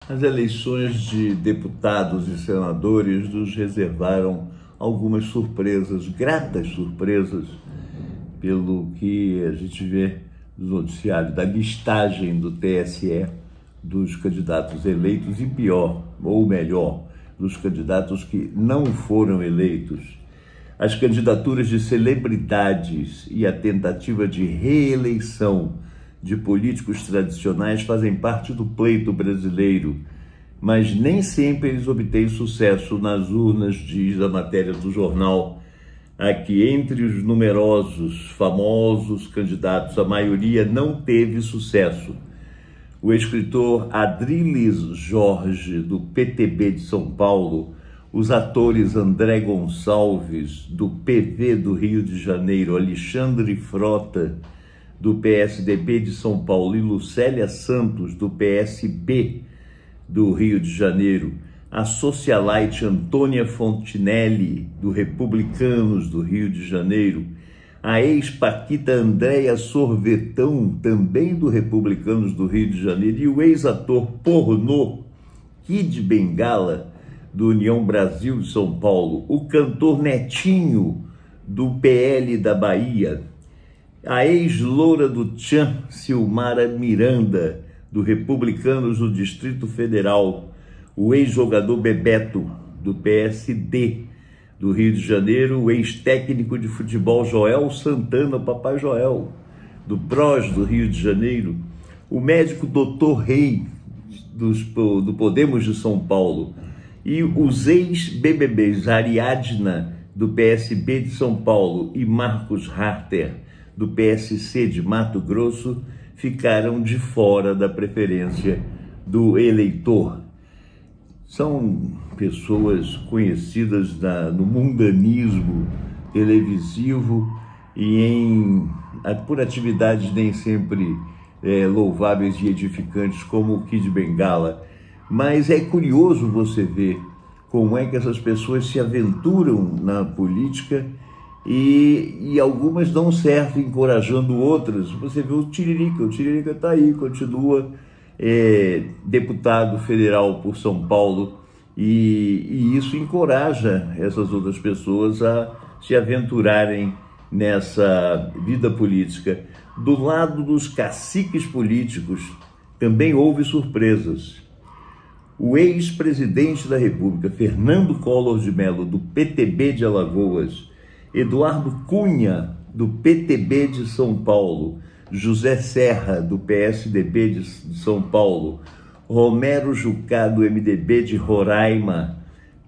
As eleições de deputados e senadores nos reservaram algumas surpresas, gratas surpresas, pelo que a gente vê no noticiário da listagem do TSE dos candidatos eleitos e pior, ou melhor, dos candidatos que não foram eleitos. As candidaturas de celebridades e a tentativa de reeleição de políticos tradicionais fazem parte do pleito brasileiro, mas nem sempre eles obtêm sucesso nas urnas, diz a matéria do jornal. Aqui, entre os numerosos, famosos candidatos, a maioria não teve sucesso. O escritor Adriles Jorge, do PTB de São Paulo, os atores André Gonçalves, do PV do Rio de Janeiro, Alexandre Frota, do PSDB de São Paulo, e Lucélia Santos, do PSB do Rio de Janeiro, a socialite Antônia Fontinelli, do Republicanos do Rio de Janeiro, a ex-paquita Andréia Sorvetão, também do Republicanos do Rio de Janeiro, e o ex-ator pornô Kid Bengala, do União Brasil de São Paulo, o cantor Netinho, do PL da Bahia, a ex-loura do Tchan, Silmara Miranda, do Republicanos do Distrito Federal, o ex-jogador Bebeto, do PSD do Rio de Janeiro, o ex-técnico de futebol Joel Santana, o Papai Joel, do PROS do Rio de Janeiro, o médico Dr. Rei, do Podemos de São Paulo, e os ex-BBBs Ariadna, do PSB de São Paulo, e Marcos Harter, do PSC de Mato Grosso, ficaram de fora da preferência do eleitor. São pessoas conhecidas no mundanismo televisivo e por atividades nem sempre louváveis e edificantes, como o Kid Bengala. Mas é curioso você ver como é que essas pessoas se aventuram na política e algumas dão certo, encorajando outras. Você vê o Tiririca está aí, continua deputado federal por São Paulo, e isso encoraja essas outras pessoas a se aventurarem nessa vida política. Do lado dos caciques políticos também houve surpresas. O ex-presidente da República, Fernando Collor de Mello, do PTB de Alagoas, Eduardo Cunha, do PTB de São Paulo, José Serra, do PSDB de São Paulo, Romero Jucá, do MDB de Roraima,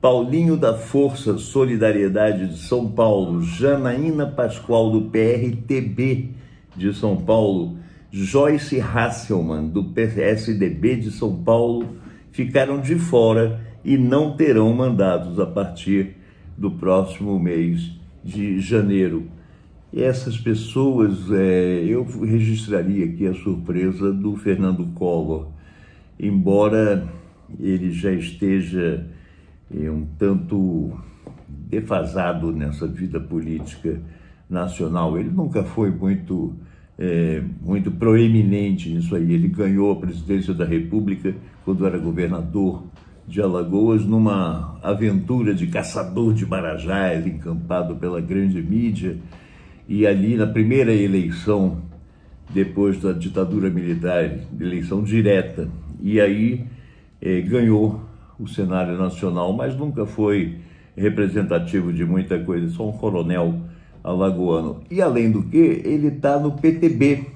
Paulinho da Força Solidariedade de São Paulo, Janaína Pascoal, do PRTB de São Paulo, Joyce Hasselmann, do PSDB de São Paulo, ficaram de fora e não terão mandatos a partir do próximo mês de janeiro. E essas pessoas, eu registraria aqui a surpresa do Fernando Collor, embora ele já esteja um tanto defasado nessa vida política nacional. Ele nunca foi muito proeminente nisso aí. Ele ganhou a presidência da República quando era governador de Alagoas, numa aventura de caçador de marajás, encampado pela grande mídia. E ali, na primeira eleição, depois da ditadura militar, eleição direta, e aí ganhou o cenário nacional, mas nunca foi representativo de muita coisa, só um coronel alagoano. E além do que, ele está no PTB,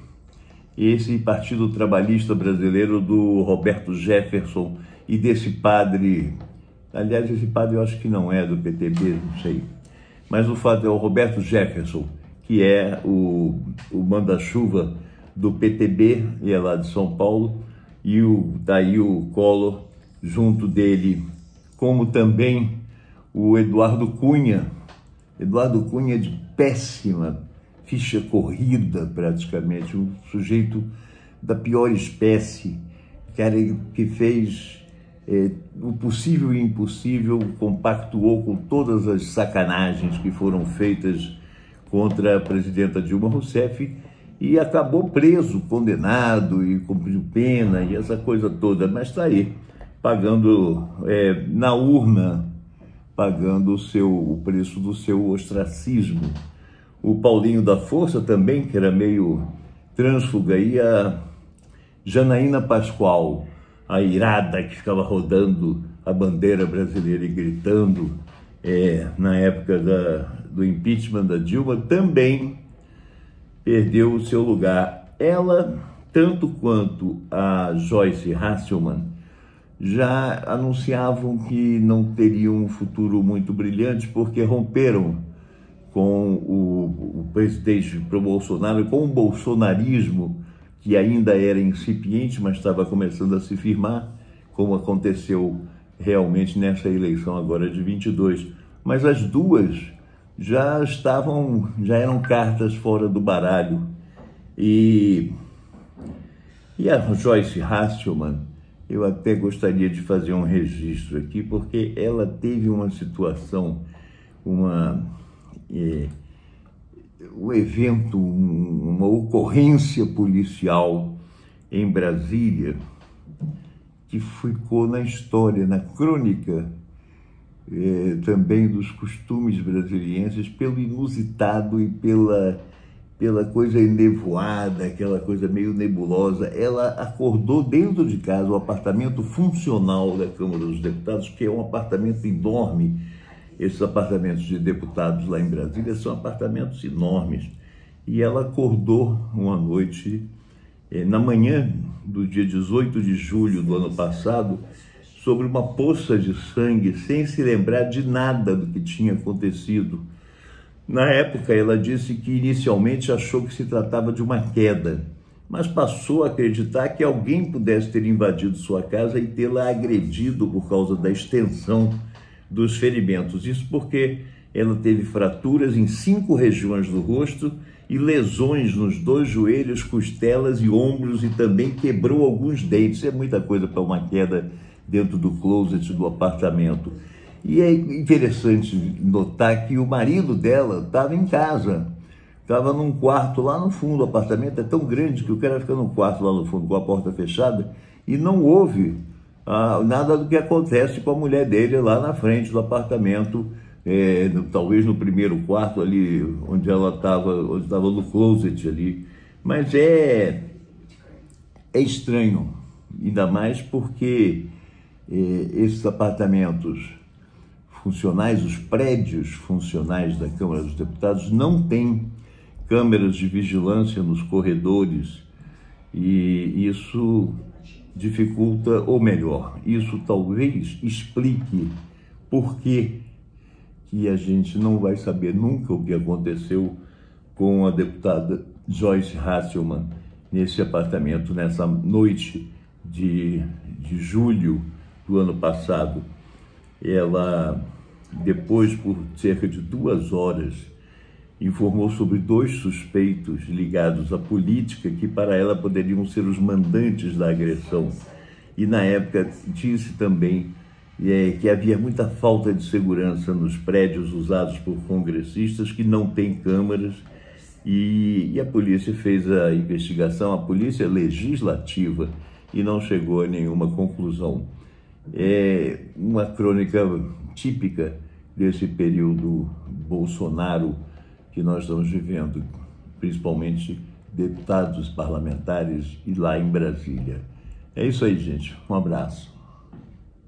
esse Partido Trabalhista Brasileiro do Roberto Jefferson e desse padre, aliás, esse padre eu acho que não é do PTB, não sei, mas o fato é o Roberto Jefferson, que é o manda-chuva do PTB, e é lá de São Paulo, e daí o Collor junto dele, como também o Eduardo Cunha de péssima ficha corrida praticamente, um sujeito da pior espécie, cara que fez o possível e impossível, compactuou com todas as sacanagens que foram feitas contra a presidenta Dilma Rousseff e acabou preso, condenado e cumpriu pena e essa coisa toda, mas está aí, pagando na urna, pagando o preço do seu ostracismo. O Paulinho da Força também, que era meio trânsfuga, e a Janaína Pascoal, a irada que ficava rodando a bandeira brasileira e gritando na época do impeachment da Dilma, também perdeu o seu lugar. Ela, tanto quanto a Joyce Hasselmann, já anunciavam que não teriam um futuro muito brilhante, porque romperam com o presidente pro Bolsonaro, com o bolsonarismo, que ainda era incipiente, mas estava começando a se firmar, como aconteceu realmente nessa eleição agora de 22. Mas as duas já eram cartas fora do baralho. E a Joyce Hasselmann, eu até gostaria de fazer um registro aqui, porque ela teve uma situação, um evento, uma ocorrência policial em Brasília, que ficou na história, na crônica também dos costumes brasilienses, pelo inusitado e pela coisa enevoada, aquela coisa meio nebulosa. Ela acordou dentro de casa, o apartamento funcional da Câmara dos Deputados, que é um apartamento enorme. Esses apartamentos de deputados lá em Brasília são apartamentos enormes. E ela acordou uma noite, na manhã do dia 18 de julho do ano passado, sobre uma poça de sangue, sem se lembrar de nada do que tinha acontecido. Na época, ela disse que inicialmente achou que se tratava de uma queda, mas passou a acreditar que alguém pudesse ter invadido sua casa e tê-la agredido por causa da extensão dos ferimentos. Isso porque ela teve fraturas em 5 regiões do rosto e lesões nos 2 joelhos, costelas e ombros, e também quebrou alguns dentes. É muita coisa para uma queda dentro do closet do apartamento. E é interessante notar que o marido dela estava em casa, estava num quarto lá no fundo. O apartamento é tão grande que o cara fica no quarto lá no fundo com a porta fechada e não ouve nada do que acontece com a mulher dele lá na frente do apartamento, talvez no primeiro quarto ali, onde ela estava, no closet ali. Mas é estranho, ainda mais porque esses apartamentos funcionais, os prédios funcionais da Câmara dos Deputados, não têm câmeras de vigilância nos corredores, e isso dificulta, ou melhor, isso talvez explique por que a gente não vai saber nunca o que aconteceu com a deputada Joyce Hasselmann nesse apartamento, nessa noite de julho do ano passado. Ela, depois, por cerca de 2 horas, informou sobre 2 suspeitos ligados à política, que para ela poderiam ser os mandantes da agressão. E na época disse também que havia muita falta de segurança nos prédios usados por congressistas, que não têm câmeras, e a polícia fez a investigação, a polícia legislativa, e não chegou a nenhuma conclusão. É uma crônica típica desse período Bolsonaro que nós estamos vivendo, principalmente deputados, parlamentares e lá em Brasília. É isso aí, gente. Um abraço.